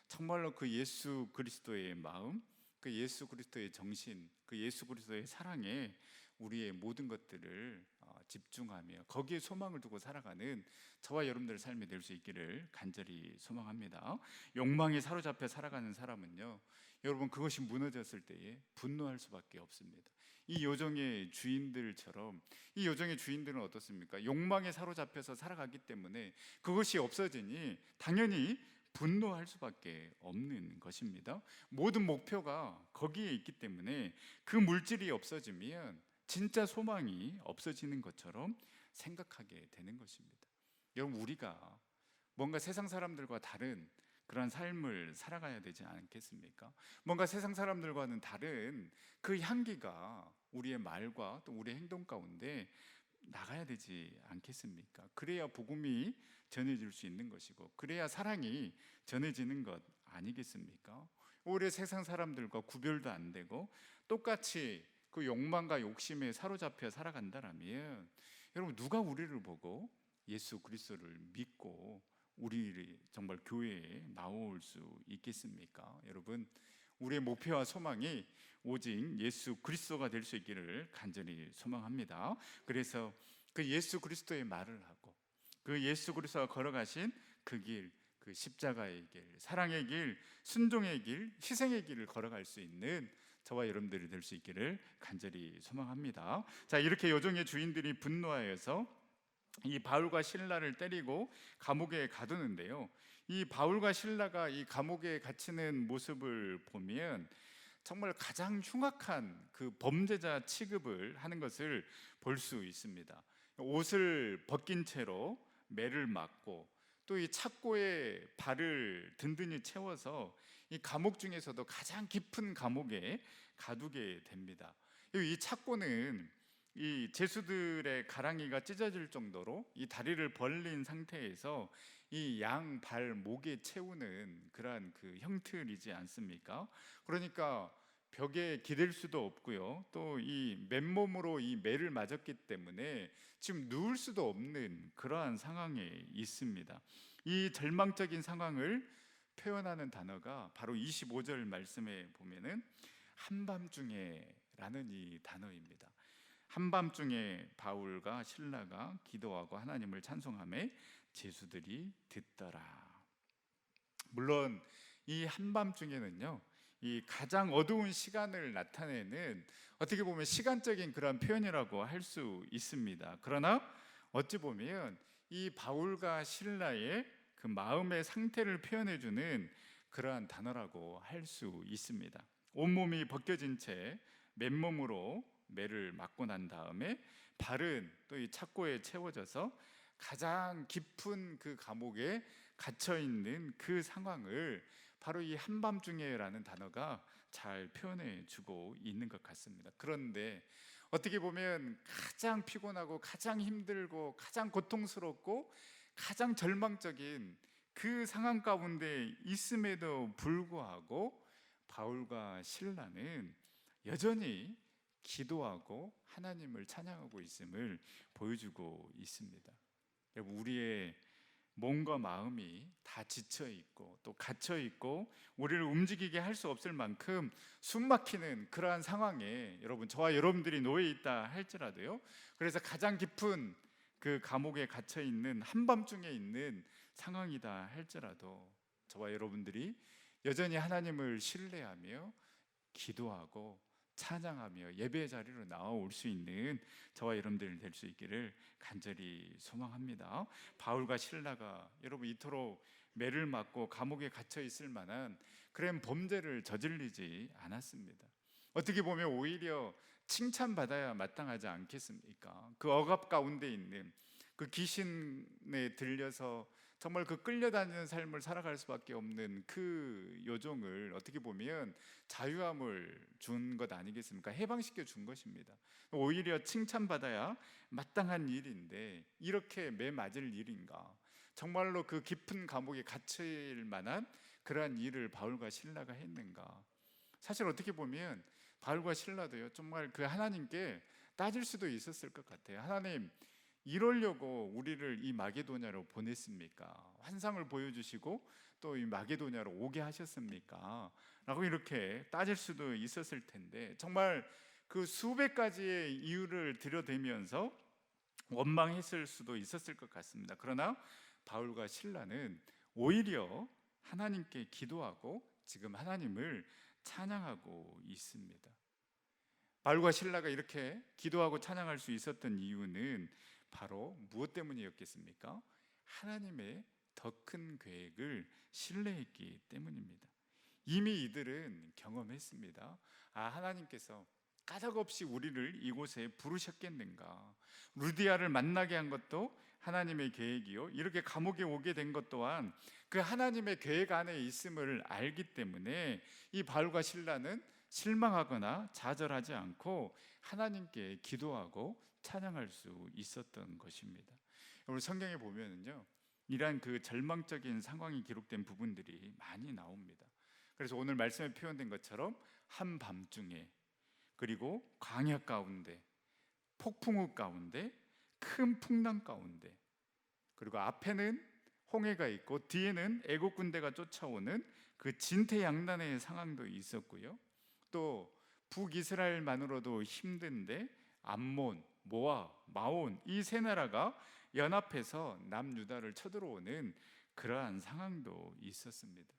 정말로 그 예수 그리스도의 마음, 그 예수 그리스도의 정신, 그 예수 그리스도의 사랑에 우리의 모든 것들을 집중하며 거기에 소망을 두고 살아가는 저와 여러분들의 삶이 될 수 있기를 간절히 소망합니다. 욕망에 사로잡혀 살아가는 사람은요, 여러분 그것이 무너졌을 때에 분노할 수밖에 없습니다. 이 요정의 주인들처럼, 이 요정의 주인들은 어떻습니까? 욕망에 사로잡혀서 살아가기 때문에 그것이 없어지니 당연히 분노할 수밖에 없는 것입니다. 모든 목표가 거기에 있기 때문에 그 물질이 없어지면 진짜 소망이 없어지는 것처럼 생각하게 되는 것입니다. 여러분, 우리가 뭔가 세상 사람들과 다른 그런 삶을 살아가야 되지 않겠습니까? 뭔가 세상 사람들과는 다른 그 향기가 우리의 말과 또 우리의 행동 가운데 나가야 되지 않겠습니까? 그래야 복음이 전해질 수 있는 것이고, 그래야 사랑이 전해지는 것 아니겠습니까? 오히려 세상 사람들과 구별도 안 되고 똑같이 그 욕망과 욕심에 사로잡혀 살아간다라면, 여러분 누가 우리를 보고 예수 그리스도를 믿고 우리 정말 교회에 나올 수 있겠습니까? 여러분, 우리의 목표와 소망이 오직 예수 그리스도가 될 수 있기를 간절히 소망합니다. 그래서 그 예수 그리스도의 말을 하고 그 예수 그리스도가 걸어가신 그 길, 그 십자가의 길, 사랑의 길, 순종의 길, 희생의 길을 걸어갈 수 있는 저와 여러분들이 될 수 있기를 간절히 소망합니다. 자, 이렇게 요정의 주인들이 분노하여서 이 바울과 실라를 때리고 감옥에 가두는데요, 이 바울과 실라가 이 감옥에 갇히는 모습을 보면 정말 가장 흉악한 그 범죄자 취급을 하는 것을 볼 수 있습니다. 옷을 벗긴 채로 매를 맞고 또 이 착고에 발을 든든히 채워서 이 감옥 중에서도 가장 깊은 감옥에 가두게 됩니다. 이 착고는 이 죄수들의 가랑이가 찢어질 정도로 이 다리를 벌린 상태에서 이 양 발 목에 채우는 그러한 그 형틀이지 않습니까? 그러니까 벽에 기댈 수도 없고요, 또 이 맨몸으로 이 매를 맞았기 때문에 지금 누울 수도 없는 그러한 상황에 있습니다. 이 절망적인 상황을 표현하는 단어가 바로 25절 말씀에 보면은 한밤중에라는 이 단어입니다. 한밤중에 바울과 실라가 기도하고 하나님을 찬송하며 제수들이 듣더라. 물론 이 한밤중에는요, 이 가장 어두운 시간을 나타내는 어떻게 보면 시간적인 그런 표현이라고 할 수 있습니다. 그러나 어찌 보면 이 바울과 실라의 그 마음의 상태를 표현해주는 그러한 단어라고 할 수 있습니다. 온몸이 벗겨진 채 맨몸으로 매를 맞고 난 다음에 발은 또 이 착고에 채워져서 가장 깊은 그 감옥에 갇혀 있는 그 상황을 바로 이 한밤중에라는 단어가 잘 표현해 주고 있는 것 같습니다. 그런데 어떻게 보면 가장 피곤하고 가장 힘들고 가장 고통스럽고 가장 절망적인 그 상황 가운데 있음에도 불구하고 바울과 실라는 여전히 기도하고 하나님을 찬양하고 있음을 보여주고 있습니다. 우리의 몸과 마음이 다 지쳐 있고 또 갇혀 있고 우리를 움직이게 할 수 없을 만큼 숨막히는 그러한 상황에 여러분, 저와 여러분들이 놓여 있다 할지라도요, 그래서 가장 깊은 그 감옥에 갇혀 있는 한밤중에 있는 상황이다 할지라도 저와 여러분들이 여전히 하나님을 신뢰하며 기도하고 찬양하며 예배의 자리로 나올 수 있는 저와 여러분들이 될 수 있기를 간절히 소망합니다. 바울과 실라가 여러분 이토록 매를 맞고 감옥에 갇혀 있을 만한 그런 범죄를 저질리지 않았습니다. 어떻게 보면 오히려 칭찬받아야 마땅하지 않겠습니까? 그 억압 가운데 있는 그 귀신에 들려서 정말 그 끌려다니는 삶을 살아갈 수밖에 없는 그 요정을 어떻게 보면 자유함을 준 것 아니겠습니까? 해방시켜 준 것입니다. 오히려 칭찬받아야 마땅한 일인데 이렇게 매 맞을 일인가? 정말로 그 깊은 감옥에 갇힐 만한 그러한 일을 바울과 실라가 했는가? 사실 어떻게 보면 바울과 실라도요, 정말 그 하나님께 따질 수도 있었을 것 같아요. 하나님, 이러려고 우리를 이 마게도냐로 보냈습니까? 환상을 보여주시고 또 이 마게도냐로 오게 하셨습니까? 라고 이렇게 따질 수도 있었을 텐데, 정말 그 수백 가지의 이유를 들여대면서 원망했을 수도 있었을 것 같습니다. 그러나 바울과 실라는 오히려 하나님께 기도하고 지금 하나님을 찬양하고 있습니다. 바울과 실라가 이렇게 기도하고 찬양할 수 있었던 이유는 바로 무엇 때문이었겠습니까? 하나님의 더 큰 계획을 신뢰했기 때문입니다. 이미 이들은 경험했습니다. 하나님께서 까닭없이 우리를 이곳에 부르셨겠는가? 루디아를 만나게 한 것도 하나님의 계획이요, 이렇게 감옥에 오게 된 것 또한 그 하나님의 계획 안에 있음을 알기 때문에 이 바울과 실라는 실망하거나 좌절하지 않고 하나님께 기도하고 찬양할 수 있었던 것입니다. 우리 성경에 보면은요, 이러한 그 절망적인 상황이 기록된 부분들이 많이 나옵니다. 그래서 오늘 말씀에 표현된 것처럼 한밤중에, 그리고 광야 가운데, 폭풍우 가운데, 큰 풍랑 가운데, 그리고 앞에는 홍해가 있고 뒤에는 애국 군대가 쫓아오는 그 진퇴양난의 상황도 있었고요. 또 북이스라엘만으로도 힘든데 암몬, 모압, 마온 이 세 나라가 연합해서 남유다를 쳐들어오는 그러한 상황도 있었습니다.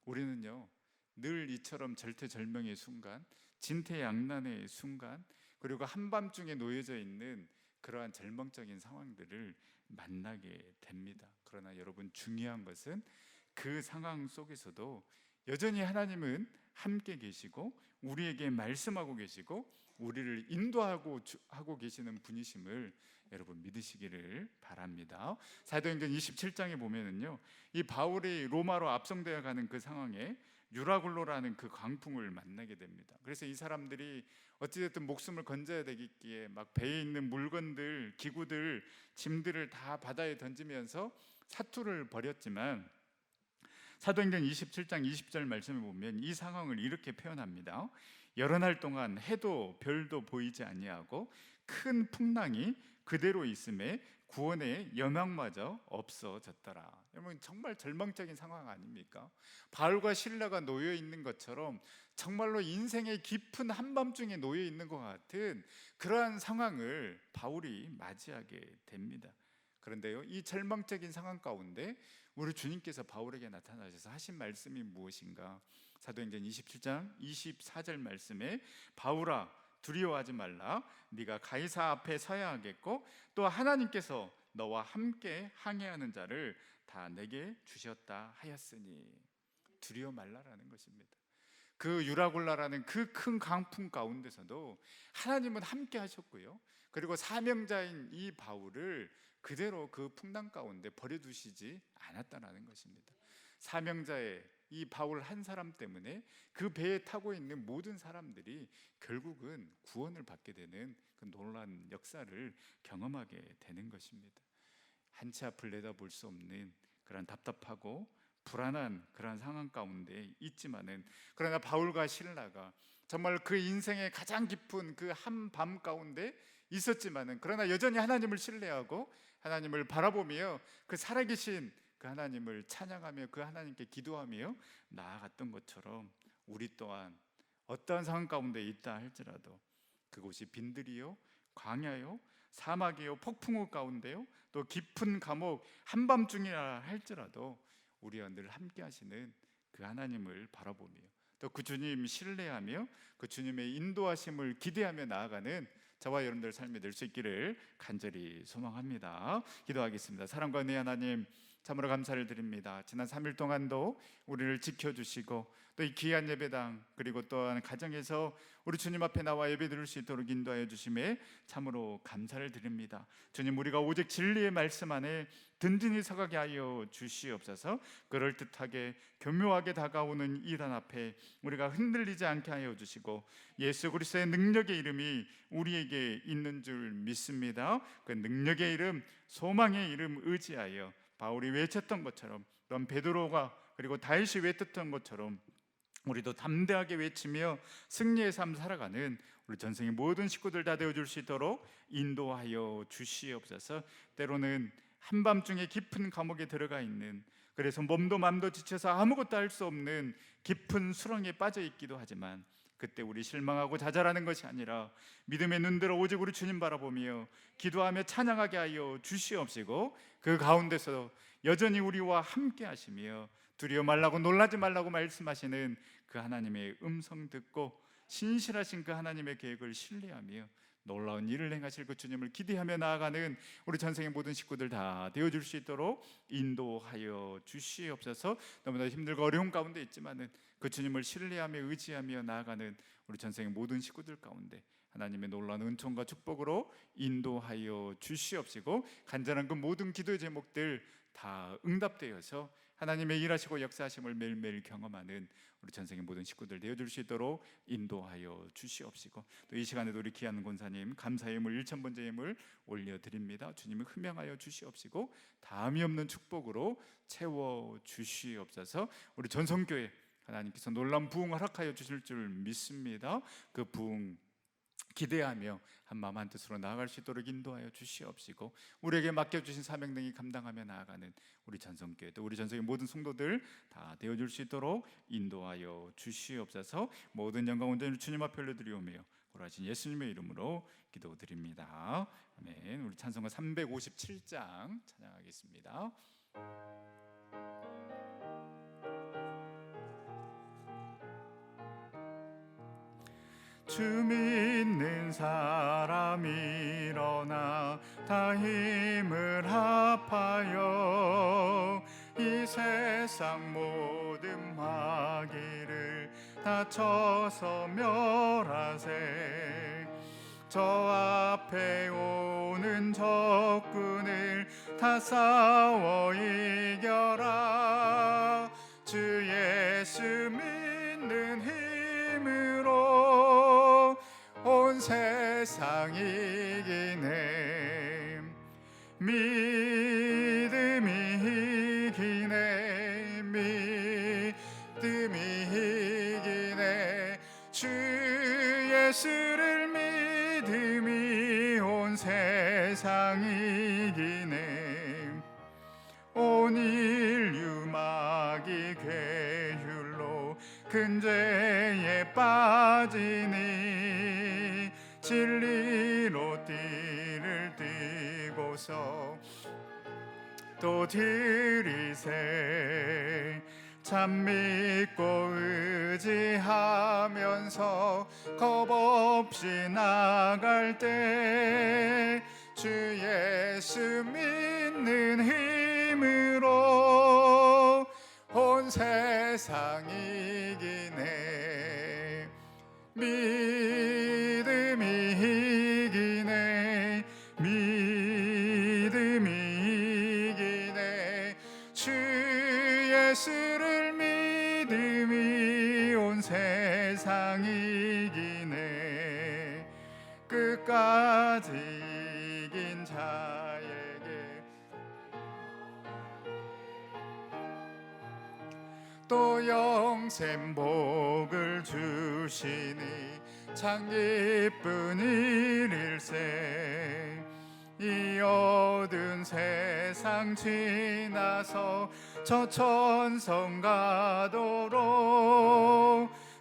우리는요, 늘 이처럼 절대절명의 순간, 진퇴양난의 순간, 그리고 한밤중에 놓여져 있는 그러한 절망적인 상황들을 만나게 됩니다. 그러나 여러분, 중요한 것은 그 상황 속에서도 여전히 하나님은 함께 계시고 우리에게 말씀하고 계시고 우리를 인도하고 계시는 분이심을 여러분 믿으시기를 바랍니다. 사도행전 27장에 보면은요, 이 바울이 로마로 압송되어 가는 그 상황에 유라굴로라는 그 광풍을 만나게 됩니다. 그래서 이 사람들이 어찌됐든 목숨을 건져야 되기에 막 배에 있는 물건들, 기구들, 짐들을 다 바다에 던지면서 사투를 벌였지만 사도행전 27장 20절 말씀에 보면 이 상황을 이렇게 표현합니다. 여러 날 동안 해도 별도 보이지 아니하고 큰 풍랑이 그대로 있음에 구원의 여망마저 없어졌더라. 여러분, 정말 절망적인 상황 아닙니까? 바울과 실라가 놓여 있는 것처럼 정말로 인생의 깊은 한밤중에 놓여 있는 것 같은 그러한 상황을 바울이 맞이하게 됩니다. 그런데요, 이 절망적인 상황 가운데 우리 주님께서 바울에게 나타나셔서 하신 말씀이 무엇인가? 사도행전 27장 24절 말씀에 바울아, 두려워하지 말라. 네가 가이사 앞에 서야 하겠고 또 하나님께서 너와 함께 항해하는 자를 다 내게 주셨다 하였으니. 두려워 말라라는 것입니다. 그 유라굴라라는 그 큰 강풍 가운데서도 하나님은 함께 하셨고요, 그리고 사명자인 이 바울을 그대로 그 풍랑 가운데 버려두시지 않았다는 것입니다. 사명자의 이 바울 한 사람 때문에 그 배에 타고 있는 모든 사람들이 결국은 구원을 받게 되는 그 놀라운 역사를 경험하게 되는 것입니다. 한치 앞을 내다볼 수 없는 그런 답답하고 불안한 그런 상황 가운데 있지만은, 그러나 바울과 실라가 정말 그 인생의 가장 깊은 그 한밤 가운데 있었지만은, 그러나 여전히 하나님을 신뢰하고 하나님을 바라보며 그 살아계신 그 하나님을 찬양하며 그 하나님께 기도하며 나아갔던 것처럼 우리 또한 어떠한 상황 가운데 있다 할지라도, 그곳이 빈들이요, 광야요, 사막이요, 폭풍우 가운데요, 또 깊은 감옥 한밤중이라 할지라도 우리와 늘 함께 하시는 그 하나님을 바라보며 또 그 주님 신뢰하며 그 주님의 인도하심을 기대하며 나아가는 저와 여러분들 삶이 될 수 있기를 간절히 소망합니다. 기도하겠습니다. 사랑과 은혜 하나님, 참으로 감사를 드립니다. 지난 3일 동안도 우리를 지켜주시고 또 이 귀한 예배당, 그리고 또한 가정에서 우리 주님 앞에 나와 예배 드릴 수 있도록 인도하여 주심에 참으로 감사를 드립니다. 주님, 우리가 오직 진리의 말씀 안에 든든히 서가게 하여 주시옵소서. 그럴듯하게 교묘하게 다가오는 이단 앞에 우리가 흔들리지 않게 하여 주시고, 예수 그리스도의 능력의 이름이 우리에게 있는 줄 믿습니다. 그 능력의 이름, 소망의 이름 의지하여 바울이 외쳤던 것처럼, 또한 베드로가 그리고 다윗이 외쳤던 것처럼 우리도 담대하게 외치며 승리의 삶 살아가는 우리 전생의 모든 식구들 다 되어줄 수 있도록 인도하여 주시옵소서. 때로는 한밤중에 깊은 감옥에 들어가 있는, 그래서 몸도 맘도 지쳐서 아무것도 할 수 없는 깊은 수렁에 빠져 있기도 하지만, 그때 우리 실망하고 좌절하는 것이 아니라 믿음의 눈들어 오직 우리 주님 바라보며 기도하며 찬양하게 하여 주시옵시고, 그 가운데서 여전히 우리와 함께 하시며 두려워 말라고 놀라지 말라고 말씀하시는 그 하나님의 음성 듣고 신실하신 그 하나님의 계획을 신뢰하며 놀라운 일을 행하실 그 주님을 기대하며 나아가는 우리 전생의 모든 식구들 다 되어줄 수 있도록 인도하여 주시옵소서. 너무나 힘들고 어려운 가운데 있지만은 그 주님을 신뢰하며 의지하며 나아가는 우리 전생의 모든 식구들 가운데 하나님의 놀라운 은총과 축복으로 인도하여 주시옵시고, 간절한 그 모든 기도의 제목들 다 응답되어서 하나님의 일하시고 역사하심을 매일매일 경험하는 우리 전생의 모든 식구들 되어줄 수 있도록 인도하여 주시옵시고, 또 이 시간에도 우리 귀한 권사님 감사의 예물 1,000번째 예물 올려드립니다. 주님을 흠양하여 주시옵시고 다함이 없는 축복으로 채워 주시옵소서. 우리 전성교회 하나님께서 놀라운 부흥 허락하여 주실 줄 믿습니다. 그 부흥 기대하며 한마음 한뜻으로 나아갈 수 있도록 인도하여 주시옵시고, 우리에게 맡겨주신 사명능히 감당하며 나아가는 우리 전성교회 또 우리 전성의 모든 성도들 다 되어줄 수 있도록 인도하여 주시옵소서. 모든 영광 온전히 주님 앞에 올려드리오며 고라신 예수님의 이름으로 기도드립니다. 아멘. 우리 찬송가 357장 찬양하겠습니다. 주 믿는 사람 일어나 다 힘을 합하여 이 세상 모든 마귀를 다 쳐서 멸하세. 저 앞에 오는 적군을 다 싸워 이겨라. 주 예수 믿는 힘으로 온 세상 이기네. 믿음이 이기네. 믿음이 이기네. 주 예수를 믿음이 온 세상 이기네. 온 인류 마귀 괴율로 큰 죄에 빠지니 진리로 띠를 띠고서 또 들이세. 참 믿고 의지하면서 겁없이 나갈 때 주 예수 믿는 힘으로 온 세상 이기네. 믿음이 이기네. 믿음이 이기네. 주 예수를 믿음이 온 세상 이기네. 끝까지 이긴 자에게 또 영생 복을 주시니 참 기쁜 일일세. 이 어두운 세상 지나서 저 천성 가도록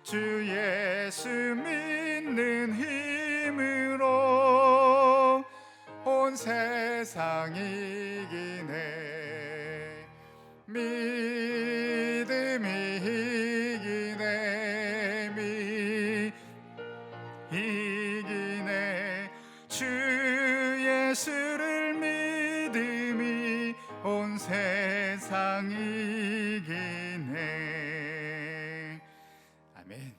주 예수 믿는 힘으로 온 세상 이기네. 믿음이 이기네. 이기네. 주 예수를 믿음이 온 세상 이기네. 아멘.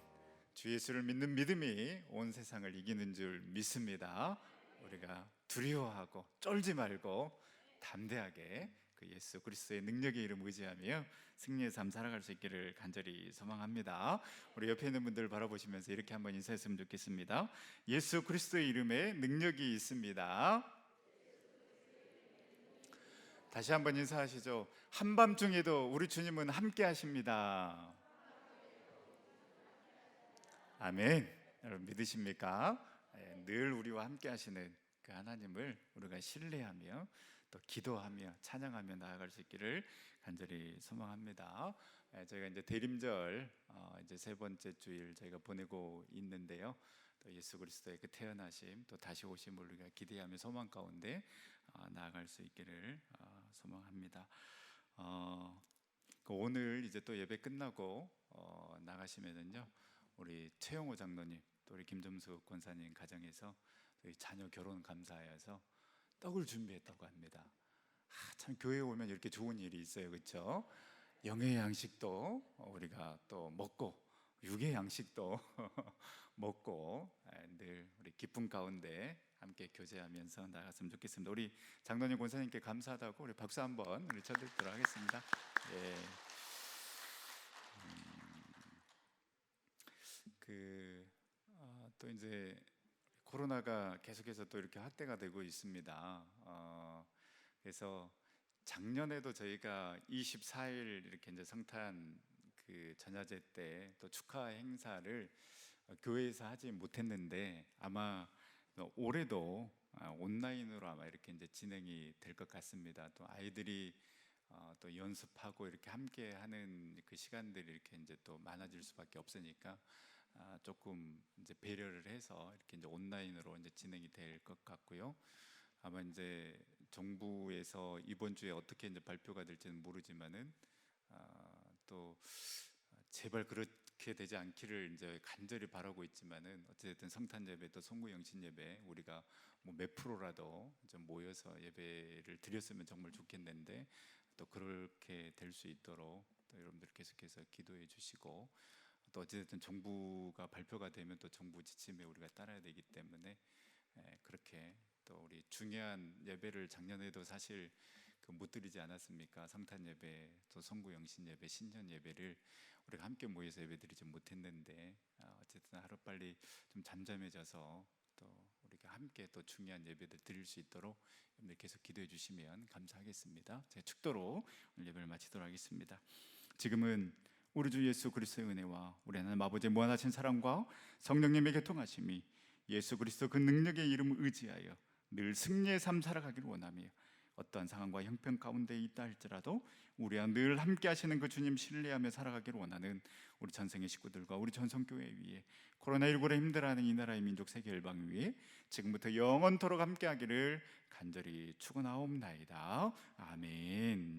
주 예수를 믿는 믿음이 온 세상을 이기는 줄 믿습니다. 우리가 두려워하고 쫄지 말고 담대하게 그 예수 그리스도의 능력의 이름 의지하며 승리의 삶 살아갈 수 있기를 간절히 소망합니다. 우리 옆에 있는 분들 바라보시면서 이렇게 한번 인사했으면 좋겠습니다. 예수 그리스도의 이름에 능력이 있습니다. 다시 한번 인사하시죠. 한밤중에도 우리 주님은 함께 하십니다. 아멘. 여러분 믿으십니까? 늘 우리와 함께 하시는 그 하나님을 우리가 신뢰하며 또 기도하며 찬양하며 나아갈 수 있기를 간절히 소망합니다. 저희가 이제 대림절 이제 세 번째 주일 저희가 보내고 있는데요. 또 예수 그리스도의 그 태어나심 또 다시 오심을 우리가 기대하며 소망 가운데 나아갈 수 있기를 소망합니다. 오늘 이제 또 예배 끝나고 나가시면은요, 우리 최영호 장로님 또 우리 김점수 권사님 가정에서 저희 자녀 결혼 감사해서 떡을 준비했다고 합니다. 참 교회에 오면 이렇게 좋은 일이 있어요, 그렇죠? 영의 양식도 우리가 또 먹고 육의 양식도 먹고 늘 우리 기쁨 가운데 함께 교제하면서 나갔으면 좋겠습니다. 우리 장로님 권사님께 감사하다고 우리 박수 한번 우리 쳐드리도록 하겠습니다. 예. 또 이제 코로나가 계속해서 또 이렇게 확대가 되고 있습니다. 그래서 작년에도 저희가 24일 이렇게 이제 성탄 그 전야제 때 또 축하 행사를 교회에서 하지 못했는데 아마 올해도 온라인으로 아마 이렇게 이제 진행이 될 것 같습니다. 또 아이들이 또 연습하고 이렇게 함께 하는 그 시간들이 이렇게 이제 또 많아질 수밖에 없으니까 조금 이제 배려를 해서 이렇게 이제 온라인으로 이제 진행이 될 것 같고요. 아마 이제 정부에서 이번 주에 어떻게 이제 발표가 될지는 모르지만은 또 제발 그렇게 되지 않기를 이제 간절히 바라고 있지만은 어쨌든 성탄 예배 또 성구 영신 예배 우리가 뭐 몇 프로라도 좀 모여서 예배를 드렸으면 정말 좋겠는데 또 그렇게 될 수 있도록 또 여러분들 계속해서 기도해 주시고 또 어쨌든 정부가 발표가 되면 또 정부 지침에 우리가 따라야 되기 때문에 그렇게 또 우리 중요한 예배를 작년에도 사실 못 드리지 않았습니까? 성탄 예배, 또 성구 영신 예배, 신년 예배를 우리가 함께 모여서 예배 드리지 못했는데 어쨌든 하루빨리 좀 잠잠해져서 또 우리가 함께 또 중요한 예배들 드릴 수 있도록 여러분들 계속 기도해 주시면 감사하겠습니다. 제 축도로 오늘 예배를 마치도록 하겠습니다. 지금은 우리 주 예수 그리스도의 은혜와 우리 하나님 아버지의 무한하신 사랑과 성령님의 교통하심이 예수 그리스도 그 능력의 이름을 의지하여 늘 승리의 삶 살아가기를 원하며 어떠한 상황과 형편 가운데 있다 할지라도 우리와 늘 함께 하시는 그 주님 신뢰하며 살아가기를 원하는 우리 전생의 식구들과 우리 전성교회 위에 코로나19로 힘들어하는 이 나라의 민족 세계 열방 위에 지금부터 영원토록 함께 하기를 간절히 축원하옵나이다. 아멘.